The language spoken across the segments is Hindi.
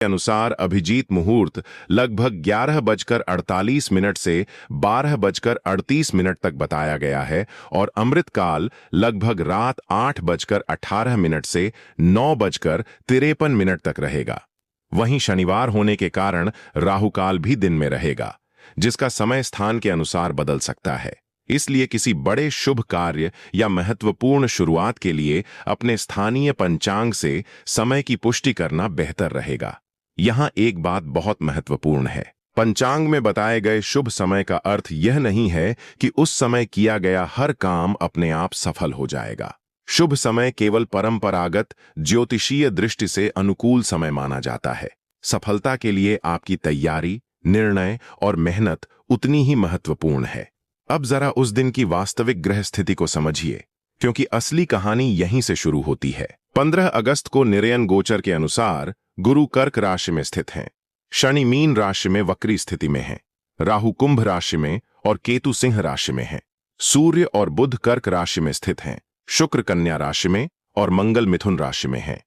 के अनुसार अभिजीत मुहूर्त लगभग 11:48 से 12:38 तक बताया गया है और अमृतकाल लगभग रात 8:18 से 9:53 तक रहेगा। वहीं शनिवार होने के कारण राहुकाल भी दिन में रहेगा, जिसका समय स्थान के अनुसार बदल सकता है। इसलिए किसी बड़े शुभ कार्य या महत्वपूर्ण शुरुआत के लिए अपने स्थानीय पंचांग से समय की पुष्टि करना बेहतर रहेगा। यहां एक बात बहुत महत्वपूर्ण है। पंचांग में बताए गए शुभ समय का अर्थ यह नहीं है कि उस समय किया गया हर काम अपने आप सफल हो जाएगा। शुभ समय केवल परंपरागत ज्योतिषीय दृष्टि से अनुकूल समय माना जाता है। सफलता के लिए आपकी तैयारी, निर्णय और मेहनत उतनी ही महत्वपूर्ण है। अब जरा उस दिन की वास्तविक ग्रह स्थिति को समझिए, क्योंकि असली कहानी यहीं से शुरू होती है। 15 अगस्त को निरयन गोचर के अनुसार गुरु कर्क राशि में स्थित हैं, शनि मीन राशि में वक्री स्थिति में हैं, राहु कुंभ राशि में और केतु सिंह राशि में हैं। सूर्य और बुध कर्क राशि में स्थित हैं, शुक्र कन्या राशि में और मंगल मिथुन राशि में हैं।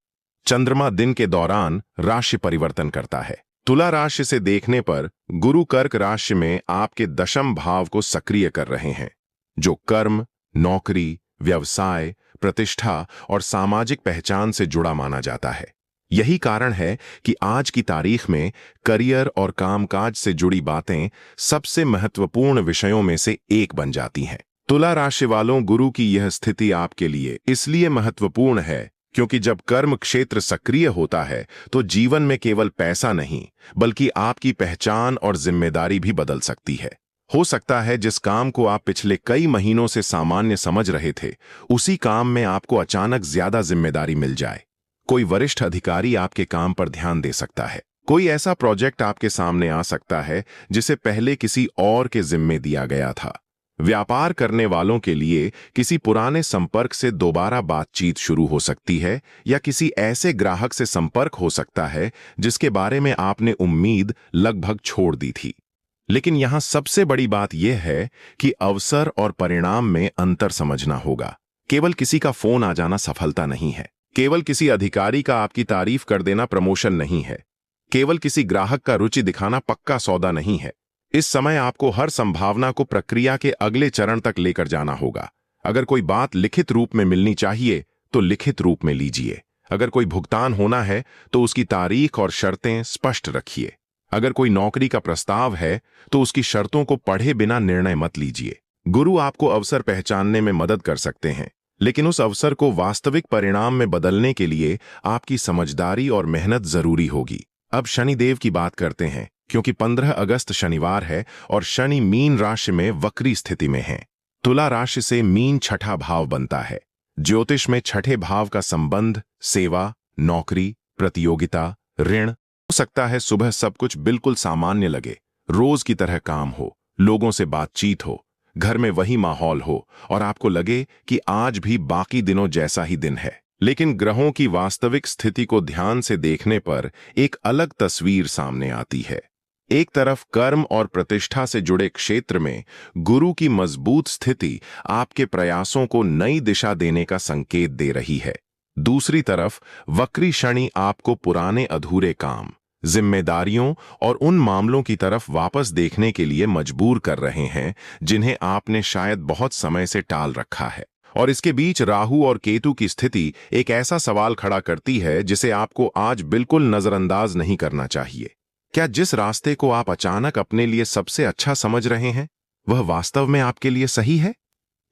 चंद्रमा दिन के दौरान राशि परिवर्तन करता है। तुला राशि से देखने पर गुरु कर्क राशि में आपके दशम भाव को सक्रिय कर रहे हैं, जो कर्म, नौकरी, व्यवसाय, प्रतिष्ठा और सामाजिक पहचान से जुड़ा माना जाता है। यही कारण है कि आज की तारीख में करियर और कामकाज से जुड़ी बातें सबसे महत्वपूर्ण विषयों में से एक बन जाती हैं। तुला राशि वालों, गुरु की यह स्थिति आपके लिए इसलिए महत्वपूर्ण है क्योंकि जब कर्म क्षेत्र सक्रिय होता है तो जीवन में केवल पैसा नहीं, बल्कि आपकी पहचान और जिम्मेदारी भी बदल सकती है। हो सकता है जिस काम को आप पिछले कई महीनों से सामान्य समझ रहे थे, उसी काम में आपको अचानक ज्यादा जिम्मेदारी मिल जाए। कोई वरिष्ठ अधिकारी आपके काम पर ध्यान दे सकता है। कोई ऐसा प्रोजेक्ट आपके सामने आ सकता है जिसे पहले किसी और के जिम्मे दिया गया था। व्यापार करने वालों के लिए किसी पुराने संपर्क से दोबारा बातचीत शुरू हो सकती है, या किसी ऐसे ग्राहक से संपर्क हो सकता है जिसके बारे में आपने उम्मीद लगभग छोड़ दी थी। लेकिन यहां सबसे बड़ी बात यह है कि अवसर और परिणाम में अंतर समझना होगा। केवल किसी का फोन आ जाना सफलता नहीं है। केवल किसी अधिकारी का आपकी तारीफ कर देना प्रमोशन नहीं है। केवल किसी ग्राहक का रुचि दिखाना पक्का सौदा नहीं है। इस समय आपको हर संभावना को प्रक्रिया के अगले चरण तक लेकर जाना होगा। अगर कोई बात लिखित रूप में मिलनी चाहिए तो लिखित रूप में लीजिए। अगर कोई भुगतान होना है तो उसकी तारीख और शर्तें स्पष्ट रखिए। अगर कोई नौकरी का प्रस्ताव है तो उसकी शर्तों को पढ़े बिना निर्णय मत लीजिए। गुरु आपको अवसर पहचानने में मदद कर सकते हैं, लेकिन उस अवसर को वास्तविक परिणाम में बदलने के लिए आपकी समझदारी और मेहनत जरूरी होगी। अब शनिदेव की बात करते हैं, क्योंकि 15 अगस्त शनिवार है और शनि मीन राशि में वक्री स्थिति में है। तुला राशि से मीन छठा भाव बनता है। ज्योतिष में छठे भाव का संबंध सेवा, नौकरी, प्रतियोगिता, ऋण। हो सकता है सुबह सब कुछ बिल्कुल सामान्य लगे, रोज की तरह काम हो, लोगों से बातचीत हो, घर में वही माहौल हो और आपको लगे कि आज भी बाकी दिनों जैसा ही दिन है। लेकिन ग्रहों की वास्तविक स्थिति को ध्यान से देखने पर एक अलग तस्वीर सामने आती है। एक तरफ कर्म और प्रतिष्ठा से जुड़े क्षेत्र में गुरु की मजबूत स्थिति आपके प्रयासों को नई दिशा देने का संकेत दे रही है। दूसरी तरफ वक्री शनि आपको पुराने अधूरे काम, जिम्मेदारियों और उन मामलों की तरफ वापस देखने के लिए मजबूर कर रहे हैं जिन्हें आपने शायद बहुत समय से टाल रखा है। और इसके बीच राहु और केतु की स्थिति एक ऐसा सवाल खड़ा करती है जिसे आपको आज बिल्कुल नजरअंदाज नहीं करना चाहिए। क्या जिस रास्ते को आप अचानक अपने लिए सबसे अच्छा समझ रहे हैं, वह वास्तव में आपके लिए सही है?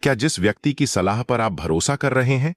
क्या जिस व्यक्ति की सलाह पर आप भरोसा कर रहे हैं,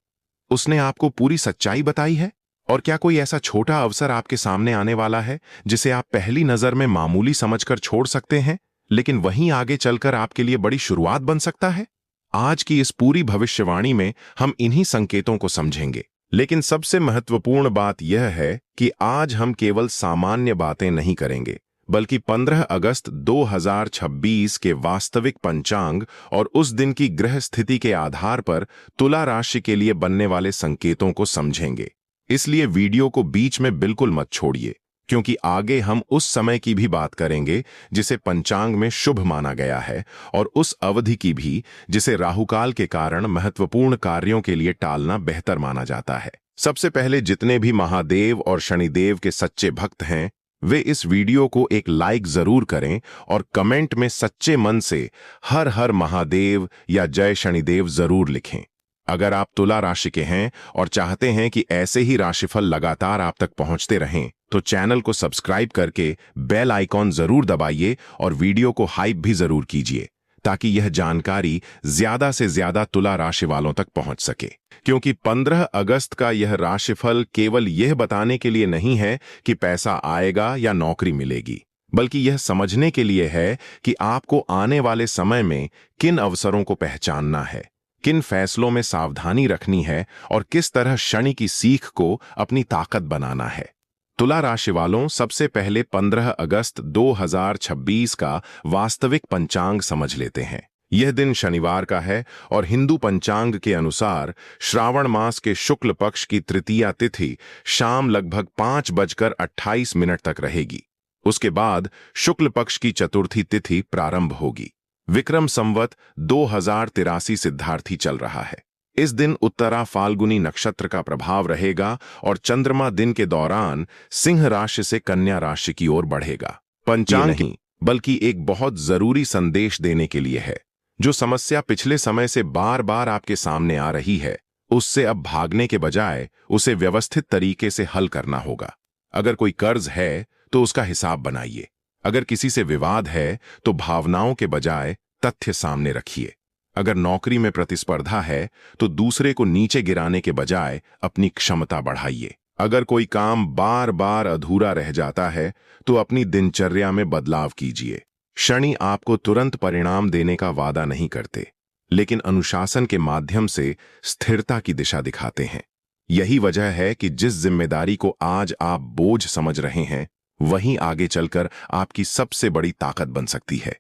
उसने आपको पूरी सच्चाई बताई है? और क्या कोई ऐसा छोटा अवसर आपके सामने आने वाला है जिसे आप पहली नजर में मामूली समझकर छोड़ सकते हैं, लेकिन वहीं आगे चलकर आपके लिए बड़ी शुरुआत बन सकता है? आज की इस पूरी भविष्यवाणी में हम इन्हीं संकेतों को समझेंगे। लेकिन सबसे महत्वपूर्ण बात यह है कि आज हम केवल सामान्य बातें नहीं करेंगे, बल्कि 15 अगस्त 2026 के वास्तविक पंचांग और उस दिन की ग्रह स्थिति के आधार पर तुला राशि के लिए बनने वाले संकेतों को समझेंगे। इसलिए वीडियो को बीच में बिल्कुल मत छोड़िए, क्योंकि आगे हम उस समय की भी बात करेंगे जिसे पंचांग में शुभ माना गया है, और उस अवधि की भी जिसे राहुकाल के कारण महत्वपूर्ण कार्यों के लिए टालना बेहतर माना जाता है। सबसे पहले जितने भी महादेव और शनिदेव के सच्चे भक्त हैं वे इस वीडियो को एक लाइक जरूर करें और कमेंट में सच्चे मन से हर हर महादेव या जय शनिदेव जरूर लिखें। अगर आप तुला राशि के हैं और चाहते हैं कि ऐसे ही राशिफल लगातार आप तक पहुंचते रहें तो चैनल को सब्सक्राइब करके बेल आइकॉन जरूर दबाइए और वीडियो को हाइप भी जरूर कीजिए ताकि यह जानकारी ज्यादा से ज्यादा तुला राशि वालों तक पहुंच सके। क्योंकि 15 अगस्त का यह राशिफल केवल यह बताने के लिए नहीं है कि पैसा आएगा या नौकरी मिलेगी, बल्कि यह समझने के लिए है कि आपको आने वाले समय में किन अवसरों को पहचानना है, किन फैसलों में सावधानी रखनी है और किस तरह शनि की सीख को अपनी ताकत बनाना है। तुला राशि वालों, सबसे पहले 15 अगस्त 2026 का वास्तविक पंचांग समझ लेते हैं। यह दिन शनिवार का है और हिंदू पंचांग के अनुसार श्रावण मास के शुक्ल पक्ष की तृतीया तिथि शाम लगभग 5:28 तक रहेगी। उसके बाद शुक्ल पक्ष की चतुर्थी तिथि प्रारंभ होगी। विक्रम संवत 2083 सिद्धार्थी चल रहा है। इस दिन उत्तरा फाल्गुनी नक्षत्र का प्रभाव रहेगा और चंद्रमा दिन के दौरान सिंह राशि से कन्या राशि की ओर बढ़ेगा। पंचांग नहीं बल्कि एक बहुत जरूरी संदेश देने के लिए है। जो समस्या पिछले समय से बार बार आपके सामने आ रही है उससे अब भागने के बजाय उसे व्यवस्थित तरीके से हल करना होगा। अगर कोई कर्ज है तो उसका हिसाब बनाइए। अगर किसी से विवाद है तो भावनाओं के बजाय तथ्य सामने रखिए। अगर नौकरी में प्रतिस्पर्धा है तो दूसरे को नीचे गिराने के बजाय अपनी क्षमता बढ़ाइए। अगर कोई काम बार बार अधूरा रह जाता है तो अपनी दिनचर्या में बदलाव कीजिए। शनि आपको तुरंत परिणाम देने का वादा नहीं करते, लेकिन अनुशासन के माध्यम से स्थिरता की दिशा दिखाते हैं। यही वजह है कि जिस जिम्मेदारी को आज आप बोझ समझ रहे हैं वहीं आगे चलकर आपकी सबसे बड़ी ताकत बन सकती है।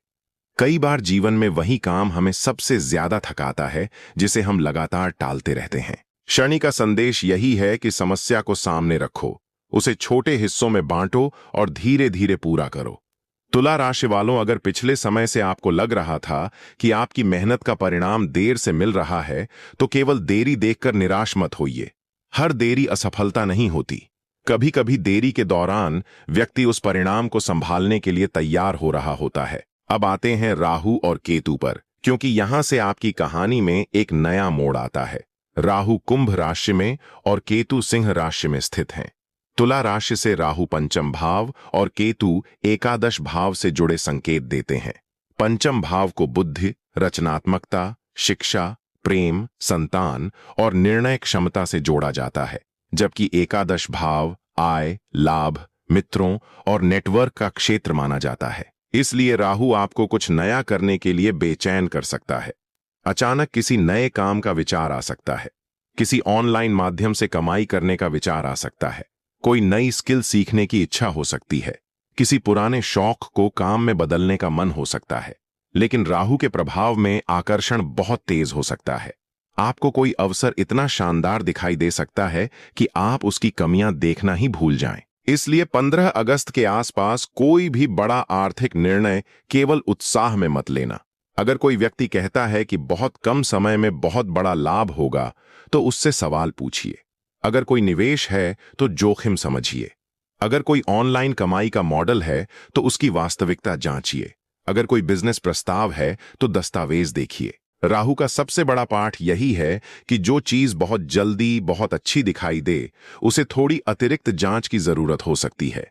कई बार जीवन में वही काम हमें सबसे ज्यादा थकाता है जिसे हम लगातार टालते रहते हैं। शनि का संदेश यही है कि समस्या को सामने रखो, उसे छोटे हिस्सों में बांटो और धीरे धीरे पूरा करो। तुला राशि वालों, अगर पिछले समय से आपको लग रहा था कि आपकी मेहनत का परिणाम देर से मिल रहा है तो केवल देरी देखकर निराश मत होइए। हर देरी असफलता नहीं होती। कभी कभी देरी के दौरान व्यक्ति उस परिणाम को संभालने के लिए तैयार हो रहा होता है। अब आते हैं राहु और केतु पर, क्योंकि यहां से आपकी कहानी में एक नया मोड़ आता है। राहु कुंभ राशि में और केतु सिंह राशि में स्थित हैं। तुला राशि से राहु पंचम भाव और केतु एकादश भाव से जुड़े संकेत देते हैं। पंचम भाव को बुद्धि, रचनात्मकता, शिक्षा, प्रेम, संतान और निर्णय क्षमता से जोड़ा जाता है, जबकि एकादश भाव आय, लाभ, मित्रों और नेटवर्क का क्षेत्र माना जाता है। इसलिए राहु आपको कुछ नया करने के लिए बेचैन कर सकता है। अचानक किसी नए काम का विचार आ सकता है। किसी ऑनलाइन माध्यम से कमाई करने का विचार आ सकता है। कोई नई स्किल सीखने की इच्छा हो सकती है। किसी पुराने शौक को काम में बदलने का मन हो सकता है। लेकिन राहु के प्रभाव में आकर्षण बहुत तेज हो सकता है। आपको कोई अवसर इतना शानदार दिखाई दे सकता है कि आप उसकी कमियां देखना ही भूल जाएं। इसलिए 15 अगस्त के आसपास कोई भी बड़ा आर्थिक निर्णय केवल उत्साह में मत लेना। अगर कोई व्यक्ति कहता है कि बहुत कम समय में बहुत बड़ा लाभ होगा तो उससे सवाल पूछिए। अगर कोई निवेश है तो जोखिम समझिए। अगर कोई ऑनलाइन कमाई का मॉडल है तो उसकी वास्तविकता जांचिए। अगर कोई बिजनेस प्रस्ताव है तो दस्तावेज देखिए। राहु का सबसे बड़ा पाठ यही है कि जो चीज बहुत जल्दी बहुत अच्छी दिखाई दे उसे थोड़ी अतिरिक्त जांच की जरूरत हो सकती है।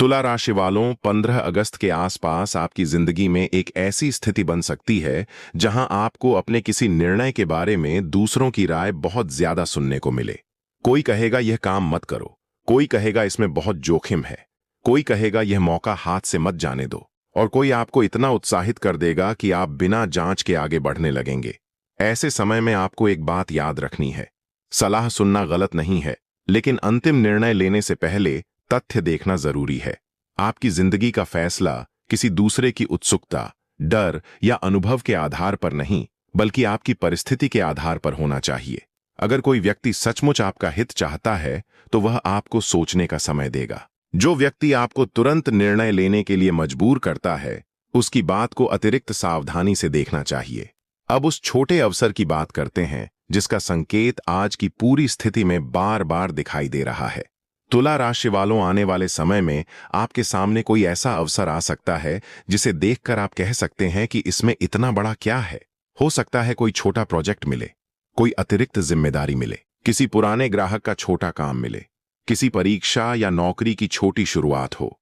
तुला राशि वालों, 15 अगस्त के आसपास आपकी जिंदगी में एक ऐसी स्थिति बन सकती है जहां आपको अपने किसी निर्णय के बारे में दूसरों की राय बहुत ज्यादा सुनने को मिले। कोई कहेगा यह काम मत करो, कोई कहेगा इसमें बहुत जोखिम है, कोई कहेगा यह मौका हाथ से मत जाने दो, और कोई आपको इतना उत्साहित कर देगा कि आप बिना जांच के आगे बढ़ने लगेंगे। ऐसे समय में आपको एक बात याद रखनी है, सलाह सुनना गलत नहीं है, लेकिन अंतिम निर्णय लेने से पहले तथ्य देखना जरूरी है। आपकी जिंदगी का फैसला किसी दूसरे की उत्सुकता, डर या अनुभव के आधार पर नहीं, बल्कि आपकी परिस्थिति के आधार पर होना चाहिए। अगर कोई व्यक्ति सचमुच आपका हित चाहता है तो वह आपको सोचने का समय देगा। जो व्यक्ति आपको तुरंत निर्णय लेने के लिए मजबूर करता है उसकी बात को अतिरिक्त सावधानी से देखना चाहिए। अब उस छोटे अवसर की बात करते हैं जिसका संकेत आज की पूरी स्थिति में बार बार दिखाई दे रहा है। तुला राशि वालों, आने वाले समय में आपके सामने कोई ऐसा अवसर आ सकता है जिसे देखकर आप कह सकते हैं कि इसमें इतना बड़ा क्या है। हो सकता है कोई छोटा प्रोजेक्ट मिले, कोई अतिरिक्त जिम्मेदारी मिले, किसी पुराने ग्राहक का छोटा काम मिले, किसी परीक्षा या नौकरी की छोटी शुरुआत हो,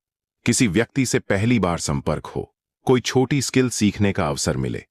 किसी व्यक्ति से पहली बार संपर्क हो, कोई छोटी स्किल सीखने का अवसर मिले।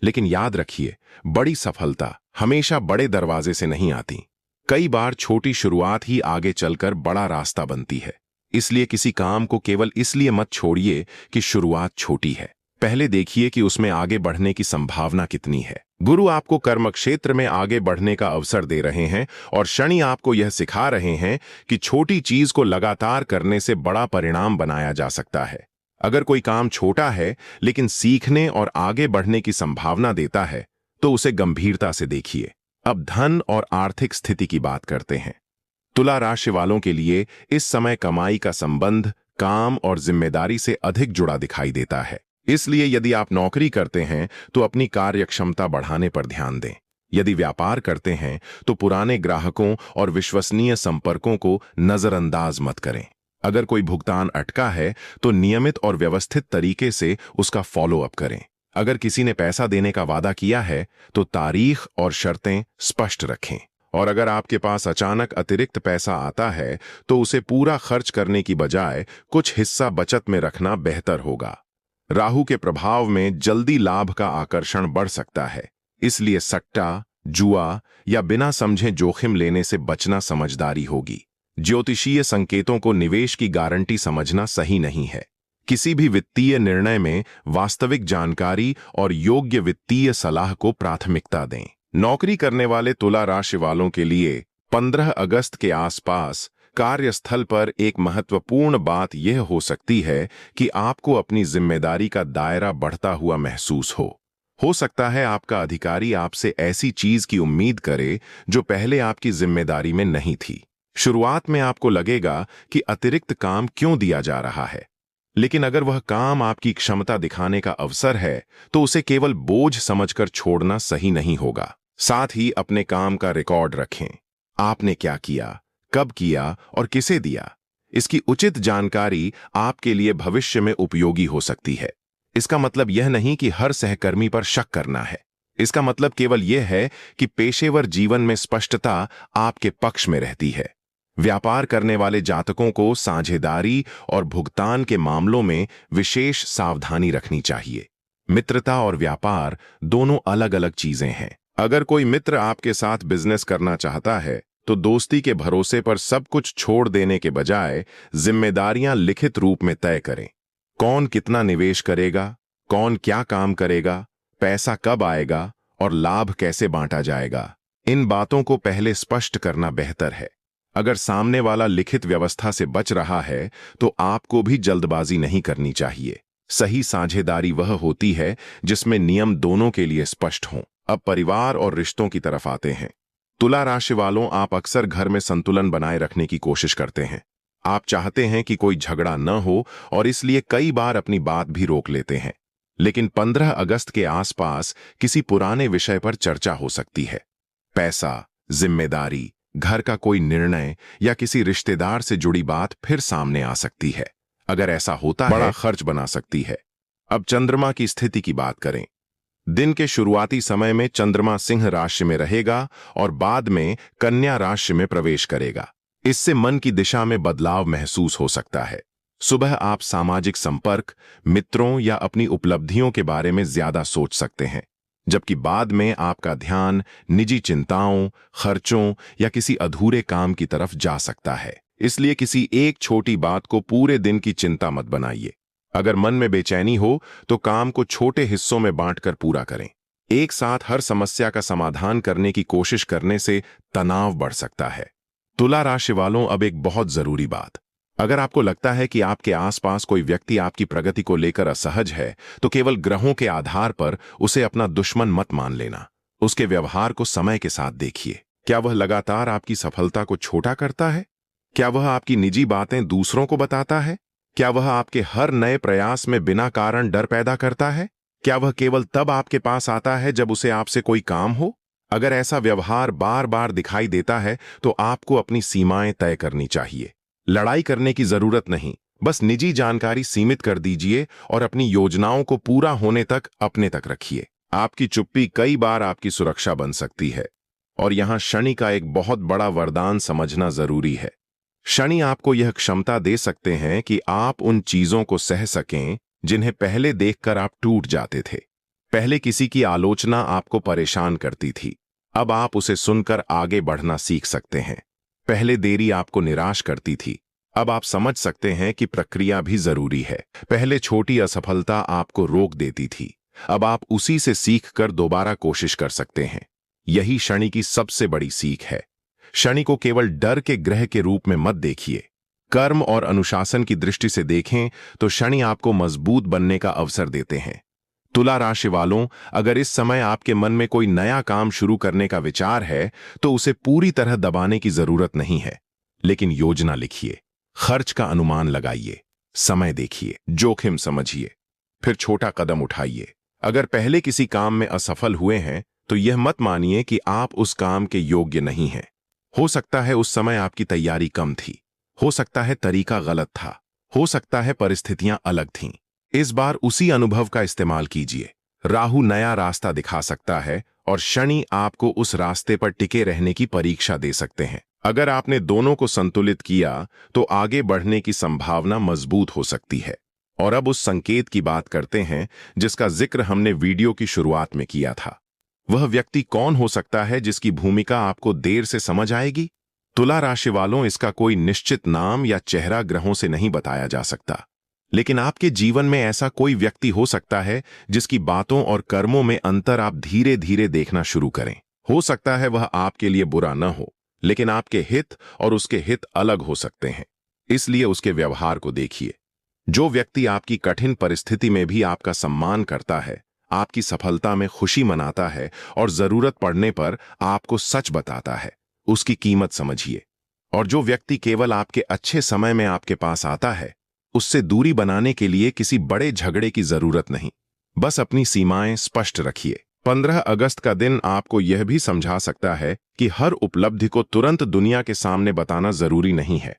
लेकिन याद रखिए, बड़ी सफलता हमेशा बड़े दरवाजे से नहीं आती। कई बार छोटी शुरुआत ही आगे चलकर बड़ा रास्ता बनती है। इसलिए किसी काम को केवल इसलिए मत छोड़िए कि शुरुआत छोटी है। पहले देखिए कि उसमें आगे बढ़ने की संभावना कितनी है। गुरु आपको कर्म क्षेत्र में आगे बढ़ने का अवसर दे रहे हैं और शनि आपको यह सिखा रहे हैं कि छोटी चीज को लगातार करने से बड़ा परिणाम बनाया जा सकता है। अगर कोई काम छोटा है लेकिन सीखने और आगे बढ़ने की संभावना देता है तो उसे गंभीरता से देखिए। अब धन और आर्थिक स्थिति की बात करते हैं। तुला राशि वालों के लिए इस समय कमाई का संबंध काम और जिम्मेदारी से अधिक जुड़ा दिखाई देता है। इसलिए यदि आप नौकरी करते हैं तो अपनी कार्यक्षमता बढ़ाने पर ध्यान दें। यदि व्यापार करते हैं तो पुराने ग्राहकों और विश्वसनीय संपर्कों को नजरअंदाज मत करें। अगर कोई भुगतान अटका है तो नियमित और व्यवस्थित तरीके से उसका फॉलो अप करें। अगर किसी ने पैसा देने का वादा किया है तो तारीख और शर्तें स्पष्ट रखें। और अगर आपके पास अचानक अतिरिक्त पैसा आता है तो उसे पूरा खर्च करने की बजाय कुछ हिस्सा बचत में रखना बेहतर होगा। राहु के प्रभाव में जल्दी लाभ का आकर्षण बढ़ सकता है, इसलिए सट्टा, जुआ या बिना समझे जोखिम लेने से बचना समझदारी होगी। ज्योतिषीय संकेतों को निवेश की गारंटी समझना सही नहीं है। किसी भी वित्तीय निर्णय में वास्तविक जानकारी और योग्य वित्तीय सलाह को प्राथमिकता दें। नौकरी करने वाले तुला राशि वालों के लिए 15 अगस्त के आसपास कार्यस्थल पर एक महत्वपूर्ण बात यह हो सकती है कि आपको अपनी जिम्मेदारी का दायरा बढ़ता हुआ महसूस हो सकता है आपका अधिकारी आपसे ऐसी चीज की उम्मीद करे जो पहले आपकी जिम्मेदारी में नहीं थी। शुरुआत में आपको लगेगा कि अतिरिक्त काम क्यों दिया जा रहा है, लेकिन अगर वह काम आपकी क्षमता दिखाने का अवसर है तो उसे केवल बोझ समझकर छोड़ना सही नहीं होगा। साथ ही अपने काम का रिकॉर्ड रखें। आपने क्या किया, कब किया और किसे दिया, इसकी उचित जानकारी आपके लिए भविष्य में उपयोगी हो सकती है। इसका मतलब यह नहीं कि हर सहकर्मी पर शक करना है। इसका मतलब केवल यह है कि पेशेवर जीवन में स्पष्टता आपके पक्ष में रहती है। व्यापार करने वाले जातकों को साझेदारी और भुगतान के मामलों में विशेष सावधानी रखनी चाहिए। मित्रता और व्यापार दोनों अलग अलग चीजें हैं। अगर कोई मित्र आपके साथ बिजनेस करना चाहता है तो दोस्ती के भरोसे पर सब कुछ छोड़ देने के बजाय जिम्मेदारियां लिखित रूप में तय करें। कौन कितना निवेश करेगा, कौन क्या काम करेगा, पैसा कब आएगा और लाभ कैसे बांटा जाएगा, इन बातों को पहले स्पष्ट करना बेहतर है। अगर सामने वाला लिखित व्यवस्था से बच रहा है तो आपको भी जल्दबाजी नहीं करनी चाहिए। सही साझेदारी वह होती है जिसमें नियम दोनों के लिए स्पष्ट हों। अब परिवार और रिश्तों की तरफ आते हैं। तुला राशि वालों, आप अक्सर घर में संतुलन बनाए रखने की कोशिश करते हैं। आप चाहते हैं कि कोई झगड़ा न हो और इसलिए कई बार अपनी बात भी रोक लेते हैं। लेकिन 15 अगस्त के आसपास किसी पुराने विषय पर चर्चा हो सकती है। पैसा, जिम्मेदारी, घर का कोई निर्णय या किसी रिश्तेदार से जुड़ी बात फिर सामने आ सकती है। अगर ऐसा होता है, बड़ा खर्च बना सकती है। अब चंद्रमा की स्थिति की बात करें। दिन के शुरुआती समय में चंद्रमा सिंह राशि में रहेगा और बाद में कन्या राशि में प्रवेश करेगा। इससे मन की दिशा में बदलाव महसूस हो सकता है। सुबह आप सामाजिक संपर्क, मित्रों या अपनी उपलब्धियों के बारे में ज्यादा सोच सकते हैं, जबकि बाद में आपका ध्यान निजी चिंताओं, खर्चों या किसी अधूरे काम की तरफ जा सकता है। इसलिए किसी एक छोटी बात को पूरे दिन की चिंता मत बनाइए। अगर मन में बेचैनी हो तो काम को छोटे हिस्सों में बांटकर पूरा करें। एक साथ हर समस्या का समाधान करने की कोशिश करने से तनाव बढ़ सकता है। तुला राशि वालों, अब एक बहुत जरूरी बात। अगर आपको लगता है कि आपके आसपास कोई व्यक्ति आपकी प्रगति को लेकर असहज है तो केवल ग्रहों के आधार पर उसे अपना दुश्मन मत मान लेना। उसके व्यवहार को समय के साथ देखिए। क्या वह लगातार आपकी सफलता को छोटा करता है? क्या वह आपकी निजी बातें दूसरों को बताता है? क्या वह आपके हर नए प्रयास में बिना कारण डर पैदा करता है? क्या वह केवल तब आपके पास आता है जब उसे आपसे कोई काम हो? अगर ऐसा व्यवहार बार बार दिखाई देता है तो आपको अपनी सीमाएं तय करनी चाहिए। लड़ाई करने की जरूरत नहीं, बस निजी जानकारी सीमित कर दीजिए और अपनी योजनाओं को पूरा होने तक अपने तक रखिए। आपकी चुप्पी कई बार आपकी सुरक्षा बन सकती है। और यहां शनि का एक बहुत बड़ा वरदान समझना जरूरी है। शनि आपको यह क्षमता दे सकते हैं कि आप उन चीजों को सह सकें जिन्हें पहले देखकर आप टूट जाते थे। पहले किसी की आलोचना आपको परेशान करती थी, अब आप उसे सुनकर आगे बढ़ना सीख सकते हैं। पहले देरी आपको निराश करती थी, अब आप समझ सकते हैं कि प्रक्रिया भी जरूरी है। पहले छोटी असफलता आपको रोक देती थी, अब आप उसी से सीखकर दोबारा कोशिश कर सकते हैं। यही शनि की सबसे बड़ी सीख है। शनि को केवल डर के ग्रह के रूप में मत देखिए। कर्म और अनुशासन की दृष्टि से देखें तो शनि आपको मजबूत बनने का अवसर देते हैं। तुला राशि वालों, अगर इस समय आपके मन में कोई नया काम शुरू करने का विचार है तो उसे पूरी तरह दबाने की जरूरत नहीं है। लेकिन योजना लिखिए, खर्च का अनुमान लगाइए, समय देखिए, जोखिम समझिए, फिर छोटा कदम उठाइए। अगर पहले किसी काम में असफल हुए हैं तो यह मत मानिए कि आप उस काम के योग्य नहीं हैं। हो सकता है उस समय आपकी तैयारी कम थी, हो सकता है तरीका गलत था, हो सकता है परिस्थितियां अलग थीं। इस बार उसी अनुभव का इस्तेमाल कीजिए। राहु नया रास्ता दिखा सकता है और शनि आपको उस रास्ते पर टिके रहने की परीक्षा दे सकते हैं। अगर आपने दोनों को संतुलित किया तो आगे बढ़ने की संभावना मजबूत हो सकती है। और अब उस संकेत की बात करते हैं जिसका जिक्र हमने वीडियो की शुरुआत में किया था। वह व्यक्ति कौन हो सकता है जिसकी भूमिका आपको देर से समझ आएगी? तुला राशि वालों, इसका कोई निश्चित नाम या चेहरा ग्रहों से नहीं बताया जा सकता, लेकिन आपके जीवन में ऐसा कोई व्यक्ति हो सकता है जिसकी बातों और कर्मों में अंतर आप धीरे धीरे देखना शुरू करें। हो सकता है वह आपके लिए बुरा न हो, लेकिन आपके हित और उसके हित अलग हो सकते हैं, इसलिए उसके व्यवहार को देखिए। जो व्यक्ति आपकी कठिन परिस्थिति में भी आपका सम्मान करता है, आपकी सफलता में खुशी मनाता है और जरूरत पड़ने पर आपको सच बताता है, उसकी कीमत समझिए। और जो व्यक्ति केवल आपके अच्छे समय में आपके पास आता है, उससे दूरी बनाने के लिए किसी बड़े झगड़े की जरूरत नहीं, बस अपनी सीमाएं स्पष्ट रखिए। 15 अगस्त का दिन आपको यह भी समझा सकता है कि हर उपलब्धि को तुरंत दुनिया के सामने बताना जरूरी नहीं है।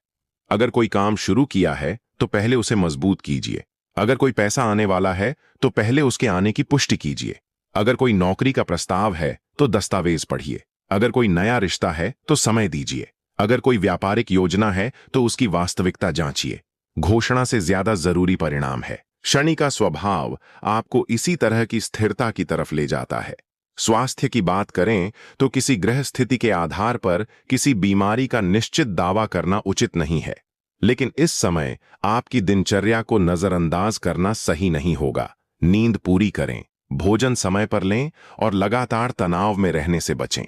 अगर कोई काम शुरू किया है तो पहले उसे मजबूत कीजिए। अगर कोई पैसा आने वाला है तो पहले उसके आने की पुष्टि कीजिए। अगर कोई नौकरी का प्रस्ताव है तो दस्तावेज पढ़िए। अगर कोई नया रिश्ता है तो समय दीजिए। अगर कोई व्यापारिक योजना है तो उसकी वास्तविकता जांचिए। घोषणा से ज्यादा जरूरी परिणाम है। शनि का स्वभाव आपको इसी तरह की स्थिरता की तरफ ले जाता है। स्वास्थ्य की बात करें तो किसी ग्रह स्थिति के आधार पर किसी बीमारी का निश्चित दावा करना उचित नहीं है, लेकिन इस समय आपकी दिनचर्या को नजरअंदाज करना सही नहीं होगा। नींद पूरी करें, भोजन समय पर लें और लगातार तनाव में रहने से बचें।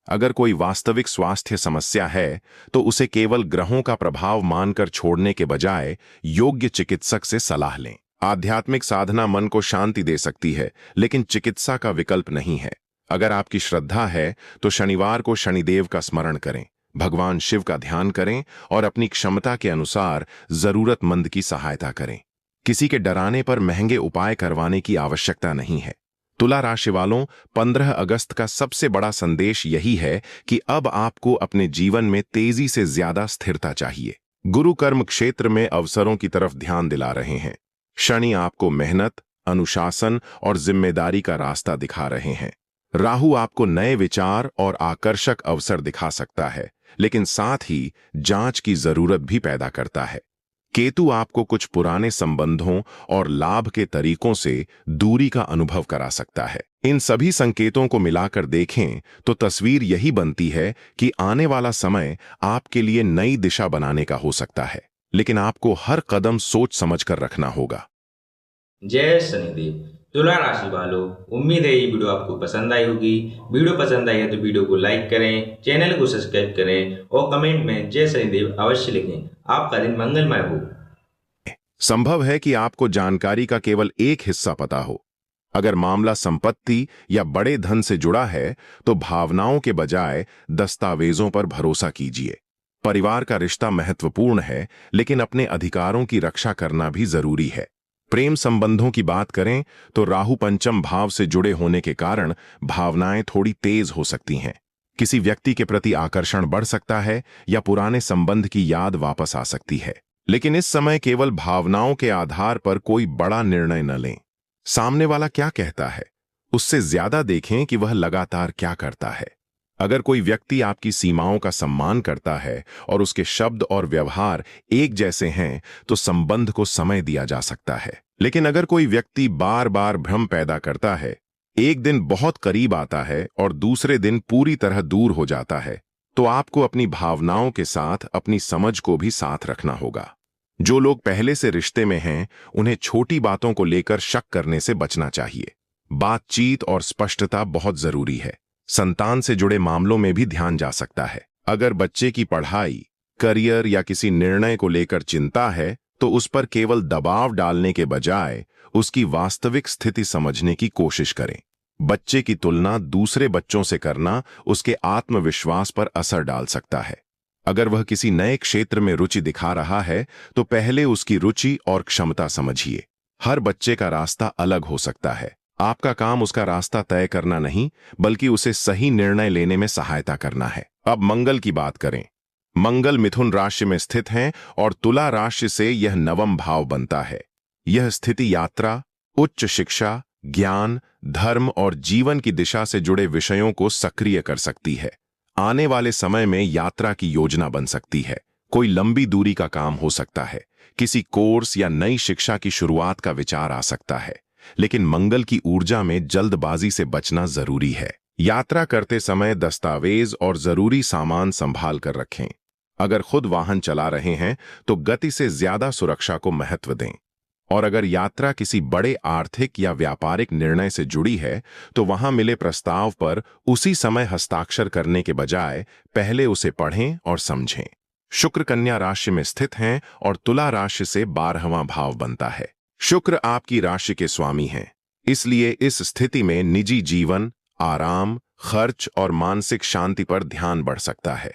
अगर कोई वास्तविक स्वास्थ्य समस्या है तो उसे केवल ग्रहों का प्रभाव मानकर छोड़ने के बजाय योग्य चिकित्सक से सलाह लें। आध्यात्मिक साधना मन को शांति दे सकती है, लेकिन चिकित्सा का विकल्प नहीं है। अगर आपकी श्रद्धा है तो शनिवार को शनिदेव का स्मरण करें, भगवान शिव का ध्यान करें और अपनी क्षमता के अनुसार जरूरतमंद की सहायता करें। किसी के डराने पर महंगे उपाय करवाने की आवश्यकता नहीं है। तुला राशि वालों, 15 अगस्त का सबसे बड़ा संदेश यही है कि अब आपको अपने जीवन में तेजी से ज्यादा स्थिरता चाहिए। गुरु कर्म क्षेत्र में अवसरों की तरफ ध्यान दिला रहे हैं। शनि आपको मेहनत, अनुशासन और जिम्मेदारी का रास्ता दिखा रहे हैं। राहु आपको नए विचार और आकर्षक अवसर दिखा सकता है, लेकिन साथ ही जांच की जरूरत भी पैदा करता है। केतु आपको कुछ पुराने संबंधों और लाभ के तरीकों से दूरी का अनुभव करा सकता है। इन सभी संकेतों को मिलाकर देखें तो तस्वीर यही बनती है कि आने वाला समय आपके लिए नई दिशा बनाने का हो सकता है, लेकिन आपको हर कदम सोच समझकर रखना होगा। जय शनिदेव। तुला राशि वालों, उम्मीद है ये वीडियो आपको पसंद आई होगी। वीडियो पसंद आई है तो वीडियो को लाइक करें, चैनल को सब्सक्राइब करें और कमेंट में जय शनिदेव अवश्य लिखें। आपका दिन मंगलमय हो। संभव है कि आपको जानकारी का केवल एक हिस्सा पता हो। अगर मामला संपत्ति या बड़े धन से जुड़ा है तो भावनाओं के बजाय दस्तावेजों पर भरोसा कीजिए। परिवार का रिश्ता महत्वपूर्ण है, लेकिन अपने अधिकारों की रक्षा करना भी जरूरी है। प्रेम संबंधों की बात करें तो राहु पंचम भाव से जुड़े होने के कारण भावनाएं थोड़ी तेज हो सकती हैं। किसी व्यक्ति के प्रति आकर्षण बढ़ सकता है या पुराने संबंध की याद वापस आ सकती है। लेकिन इस समय केवल भावनाओं के आधार पर कोई बड़ा निर्णय न लें। सामने वाला क्या कहता है उससे ज्यादा देखें कि वह लगातार क्या करता है। अगर कोई व्यक्ति आपकी सीमाओं का सम्मान करता है और उसके शब्द और व्यवहार एक जैसे हैं तो संबंध को समय दिया जा सकता है। लेकिन अगर कोई व्यक्ति बार बार भ्रम पैदा करता है, एक दिन बहुत करीब आता है और दूसरे दिन पूरी तरह दूर हो जाता है, तो आपको अपनी भावनाओं के साथ अपनी समझ को भी साथ रखना होगा। जो लोग पहले से रिश्ते में हैं उन्हें छोटी बातों को लेकर शक करने से बचना चाहिए। बातचीत और स्पष्टता बहुत जरूरी है। संतान से जुड़े मामलों में भी ध्यान जा सकता है। अगर बच्चे की पढ़ाई, करियर या किसी निर्णय को लेकर चिंता है तो उस पर केवल दबाव डालने के बजाय उसकी वास्तविक स्थिति समझने की कोशिश करें। बच्चे की तुलना दूसरे बच्चों से करना उसके आत्मविश्वास पर असर डाल सकता है। अगर वह किसी नए क्षेत्र में रुचि दिखा रहा है तो पहले उसकी रुचि और क्षमता समझिए। हर बच्चे का रास्ता अलग हो सकता है। आपका काम उसका रास्ता तय करना नहीं बल्कि उसे सही निर्णय लेने में सहायता करना है। अब मंगल की बात करें। मंगल मिथुन राशि में स्थित हैं और तुला राशि से यह नवम भाव बनता है। यह स्थिति यात्रा, उच्च शिक्षा, ज्ञान, धर्म और जीवन की दिशा से जुड़े विषयों को सक्रिय कर सकती है। आने वाले समय में यात्रा की योजना बन सकती है। कोई लंबी दूरी का काम हो सकता है। किसी कोर्स या नई शिक्षा की शुरुआत का विचार आ सकता है। लेकिन मंगल की ऊर्जा में जल्दबाजी से बचना जरूरी है। यात्रा करते समय दस्तावेज और जरूरी सामान संभाल कर रखें। अगर खुद वाहन चला रहे हैं तो गति से ज्यादा सुरक्षा को महत्व दें। और अगर यात्रा किसी बड़े आर्थिक या व्यापारिक निर्णय से जुड़ी है तो वहां मिले प्रस्ताव पर उसी समय हस्ताक्षर करने के बजाय पहले उसे पढ़ें और समझें। शुक्र कन्या राशि में स्थित हैं और तुला राशि से 12वां भाव बनता है। शुक्र आपकी राशि के स्वामी हैं, इसलिए इस स्थिति में निजी जीवन, आराम, खर्च और मानसिक शांति पर ध्यान बढ़ सकता है।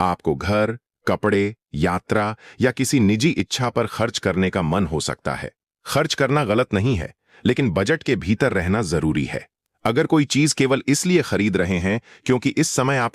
आपको घर, कपड़े, यात्रा या किसी निजी इच्छा पर खर्च करने का मन हो सकता है। खर्च करना गलत नहीं है, लेकिन बजट के भीतर रहना जरूरी है। अगर कोई चीज केवल इसलिए खरीद रहे हैं क्योंकि इस समय आप